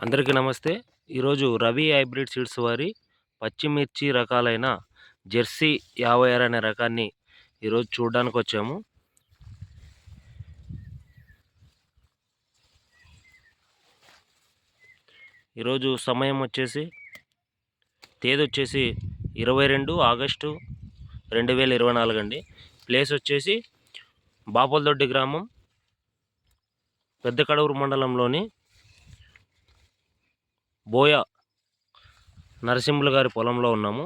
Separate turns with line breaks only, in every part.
అందరికీ నమస్తే. ఈరోజు రవి హైబ్రిడ్ సీడ్స్ వారి పచ్చిమిర్చి రకాలైన జెర్సీ 56 అనే రకాన్ని ఈరోజు చూడడానికి వచ్చాము. ఈరోజు సమయం వచ్చేసి తేదీ వచ్చేసి 22 ఆగస్టు 2024 అండి. ప్లేస్ వచ్చేసి బాపలదొడ్డి గ్రామం, పెద్ద కడూరు మండలంలోని బోయ నరసింహులు గారి పొలంలో ఉన్నాము.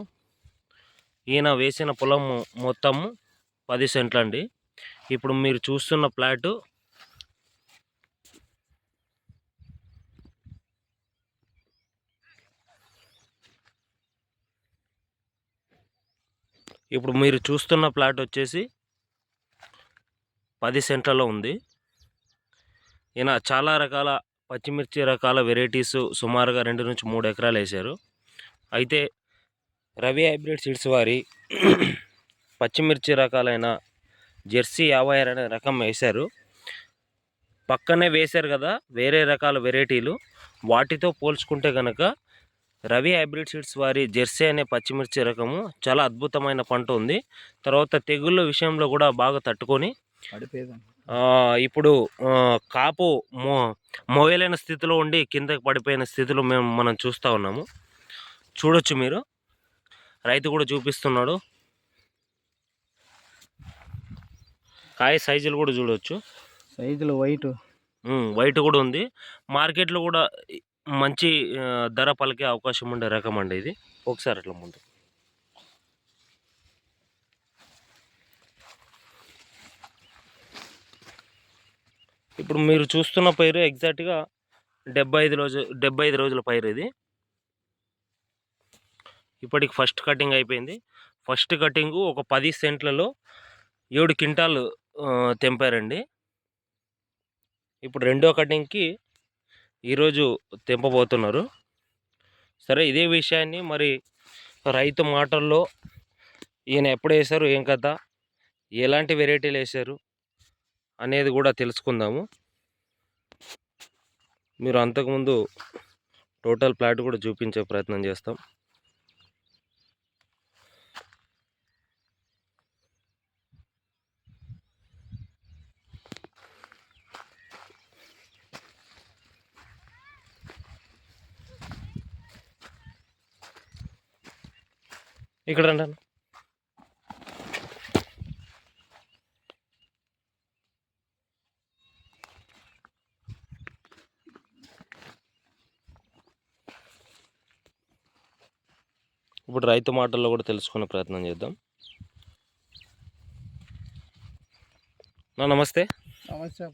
ఈయన వేసిన పొలం మొత్తం 10 సెంట్లు అండి. ఇప్పుడు మీరు చూస్తున్న ప్లాటు వచ్చేసి 10 సెంట్లలో ఉంది. ఈయన చాలా రకాల పచ్చిమిర్చి రకాల వెరైటీస్ సుమారుగా 2 నుంచి 3 ఎకరాలు వేశారు. అయితే రవి హైబ్రిడ్ సీడ్స్ వారి పచ్చిమిర్చి రకాలైన జెర్సీ 56 అనే రకం వేశారు. పక్కనే వేశారు కదా వేరే రకాల వెరైటీలు, వాటితో పోల్చుకుంటే కనుక రవి హైబ్రిడ్ సీడ్స్ వారి జెర్సీ అనే పచ్చిమిర్చి రకము చాలా అద్భుతమైన పంట ఉంది. తర్వాత తెగుళ్ళ విషయంలో కూడా బాగా తట్టుకొని ఇప్పుడు కాపు మోయలేని స్థితిలో ఉండి కిందకి పడిపోయిన స్థితిలో మనం చూస్తూ ఉన్నాము. చూడొచ్చు, మీరు రైతు కూడా చూపిస్తున్నాడు. కాయ సైజులు కూడా చూడవచ్చు,
సైజులు
వైట్ కూడా ఉంది. మార్కెట్లో కూడా మంచి ధర పలికే అవకాశం ఉండే రకం అండి ఇది. ఒకసారి అట్లా ముందు ఇప్పుడు మీరు చూస్తున్న పైరు ఎగ్జాక్ట్గా 75 రోజుల పైరు ఇది. ఇప్పటికి ఫస్ట్ కటింగ్ అయిపోయింది. ఫస్ట్ కటింగు ఒక 10 సెంట్లలో 7 క్వింటాలు తెంపారండి. ఇప్పుడు రెండో కటింగ్కి ఈరోజు తెంపబోతున్నారు. సరే, ఇదే విషయాన్ని మరి రైతు మాటల్లో ఈయన ఎప్పుడు వేశారు, ఏం కథ, ఎలాంటి వెరైటీలు వేశారు అనేది కూడా తెలుసుకుందాము. మీరు అంతకుముందు టోటల్ ప్లాట్ కూడా చూపించే ప్రయత్నం చేస్తాం. ఇక్కడ రండి. ఇప్పుడు రైతు మాటల్లో కూడా తెలుసుకునే ప్రయత్నం చేద్దాం. నమస్తే.
నమస్తే.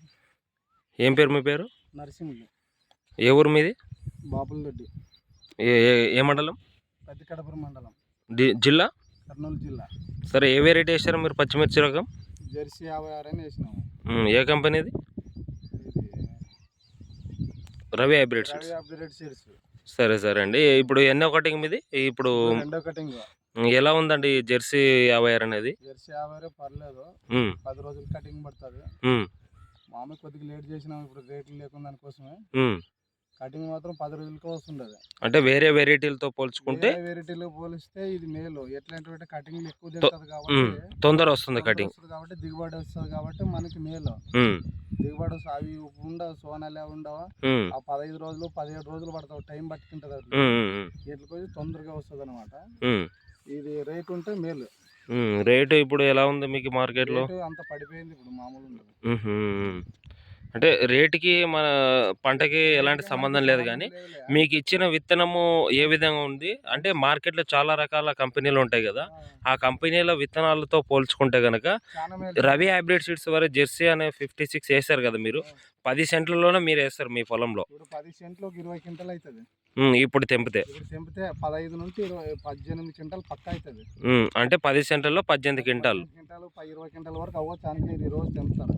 ఏం పేరు మీ పేరు?
నరసింహులు.
ఏ ఊరు మీది?
బాపలదొడ్డి.
ఏ మండలం?
పెద్ద కడప మండలం.
జిల్లా?
కర్నూలు జిల్లా.
సరే, ఏ వెరైటీ వేసారు మీరు పచ్చిమిర్చి రకం?
జెర్సీ 56 అని వేసినాము.
ఏ కంపెనీది? Ravi hybrid
seeds.
సరే అండి. ఇప్పుడు ఎన్నో కటింగ్ మీది? ఇప్పుడు
రెండో కటింగ్.
ఎలా ఉందండి జెర్సీ 56 అనేది?
జెర్సీ 56 పర్లేదు. 10 రోజులు కటింగ్ పడుతుంది. మామూలు కొద్దిగా లేట్ చేసినాం ఇప్పుడు రేట్లు లేకుండా దానికోసమే. కటింగ్ మాత్రం 10 రోజులకే వస్తుండదు.
అంటే వేరే వెరైటీలతో పోల్చుకుంటే
పోలిస్తే ఇది మేలు. ఎట్లాంటి కటింగ్ ఎక్కువ తింటది కాబట్టి
తొందర వస్తుంది కటింగ్
కాబట్టి దిగుబడి వస్తుంది కాబట్టి మనకి మేలు. దిగుబడి అవి ఉండవు, సోనాలే ఉండవు. ఆ 15 రోజులు 17 రోజులు పడతావు, టైం పట్టుకుంటది. ఎట్లకి తొందరగా వస్తుంది అనమాట. ఇది రేట్ ఉంటే మేలు.
రేటు ఇప్పుడు ఎలా ఉంది మీకు మార్కెట్లో?
అంత పడిపోయింది ఇప్పుడు, మామూలు ఉండదు.
అంటే రేటుకి మన పంటకి ఎలాంటి సంబంధం లేదు, కానీ మీకు ఇచ్చిన విత్తనము ఏ విధంగా ఉంది అంటే మార్కెట్లో చాలా రకాల కంపెనీలు ఉంటాయి కదా, ఆ కంపెనీల విత్తనాలతో పోల్చుకుంటే కనుక రవి హైబ్రిడ్ సీడ్స్ వారి జెర్సీ అనే 56 వేశారు కదా మీరు, 10 సెంట్లలోనే మీరు వేస్తారు మీ పొలంలో.
10 సెంట్లకు 20 క్వింటల్ అవుతుంది.
ఇప్పుడు తెంపితే
15 నుంచి 18 క్వింటల్ పక్కా అవుతుంది.
అంటే 10 సెంట్లలో 18 క్వింటాలు,
20 క్వింటల్ వరకు అవ్వచ్చు. ఈ రోజు తెంపుతారు.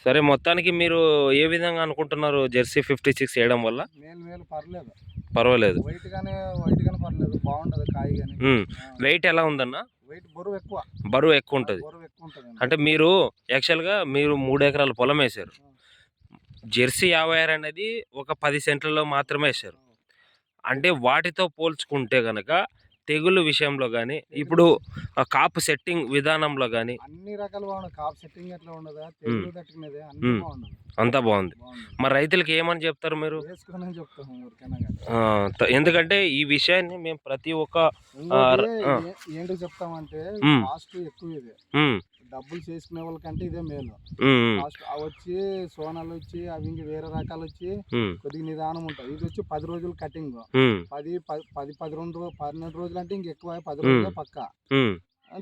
సరే, మొత్తానికి మీరు ఏ విధంగా అనుకుంటున్నారు జెర్సీ 56 వేయడం వల్ల?
మేలు
పర్వాలేదు.
వైట్ గానే పర్లేదు, బాగుంటది కాయ గాని.
వెయిట్ ఎలా ఉందన్న?
వెయిట్ బరువు ఎక్కువ
ఉంటుంది. అంటే మీరు యాక్చువల్గా 3 ఎకరాల పొలం వేశారు. జెర్సీ 56 అనేది ఒక 10 సెంట్లలో మాత్రమే వేశారు. అంటే వాటితో పోల్చుకుంటే గనక తెగులు విషయంలో కానీ ఇప్పుడు ఆ కాపు సెట్టింగ్ విధానంలో కానీ
అన్ని రకాలు బాగుండదు. కాప్ సెట్టింగ్ ఎట్లా ఉండదా, తెగులు తట్టుకునేది అన్ని
ఉమ్.
బాగుండదు.
అంతా బాగుంది.
బాగుంది
మరి రైతులకి ఏమని చెప్తారు మీరు?
వేసుకొని చెప్తాము ఊరికైనా కానీ.
ఎందుకంటే ఈ విషయాన్ని మేము ప్రతి ఒక్క
ఇంకోటి
ఆ.
ఏంటి చెప్తామంటే
ఉమ్.
కాస్ట్ ఎక్కువ ఇది.
ఉమ్,
డబ్బులు చేసుకునే వాళ్ళకంటే ఇదే మేలు.
ఉమ్,
కాస్ట్ అవి వచ్చి సోనాలు వచ్చి అవి ఇంక వేరే రకాలు వచ్చి
ఉమ్,
కొద్దిగా నిదానం ఉంటుంది. ఇది వచ్చి 10 రోజులు కటింగ్,
ఉమ్,
12 రోజులు అంటే ఇంక ఎక్కువ, 10 రోజులే పక్క.
ఉమ్.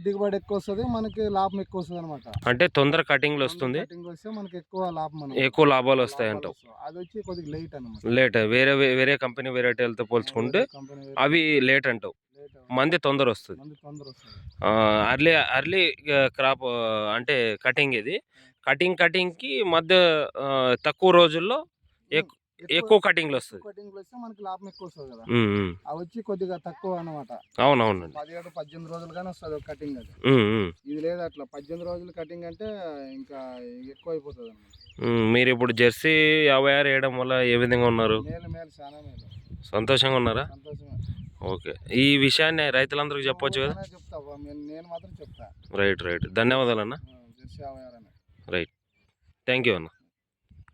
దిగుబడి ఎక్కువ వస్తుంది, మనకి లాభం ఎక్కువ వస్తుంది అనమాట.
అంటే తొందర కటింగ్లు వస్తుంది,
కటింగ్ వస్తే మనకి ఎక్కువ లాభం
ఎక్కువ లాభాలు వస్తాయి అంటావు.
అది వచ్చి కొద్దిగా లేట్ అనమాట.
లేట్ వేరే కంపెనీ వెరైటీలతో పోల్చుకుంటే
కంపెనీ
అవి లేట్ అంటావు, మంది తొందర వస్తుంది.
తొందర వస్తుంది.
అర్లీ క్రాప్ అంటే కటింగ్ ఇది. కటింగ్కి మధ్య తక్కువ రోజుల్లో ఎక్కువ కటింగ్లు వస్తుంది.
కటింగ్ వస్తే మనకి లాభం ఎక్కువ వస్తుంది కదా.
ఉమ్, ఉమ్.
అవి వచ్చి కొద్దిగా తక్కువ అనమాట.
అవునవునండి.
17-18 రోజులు కానీ వస్తుంది ఒక కటింగ్ అది.
ఉమ్, ఉమ్.
ఇది లేదు అట్లా 18 రోజులు కటింగ్ అంటే ఇంకా ఎక్కువ అయిపోతుంది అనమాట.
మీరు ఇప్పుడు జెర్సీ 56 వేయడం వల్ల ఏ విధంగా ఉన్నారు?
మేలు చాలా మేలు.
సంతోషంగా ఉన్నారా?
సంతోషమే.
ఓకే, ఈ విషయాన్ని రైతులందరికీ చెప్పొచ్చు కదా?
చెప్తా, నేను మాత్రం చెప్తా.
రైట్ ధన్యవాదాలు అన్న.
జెర్సీ 56
రైట్, థ్యాంక్ యూ అన్న.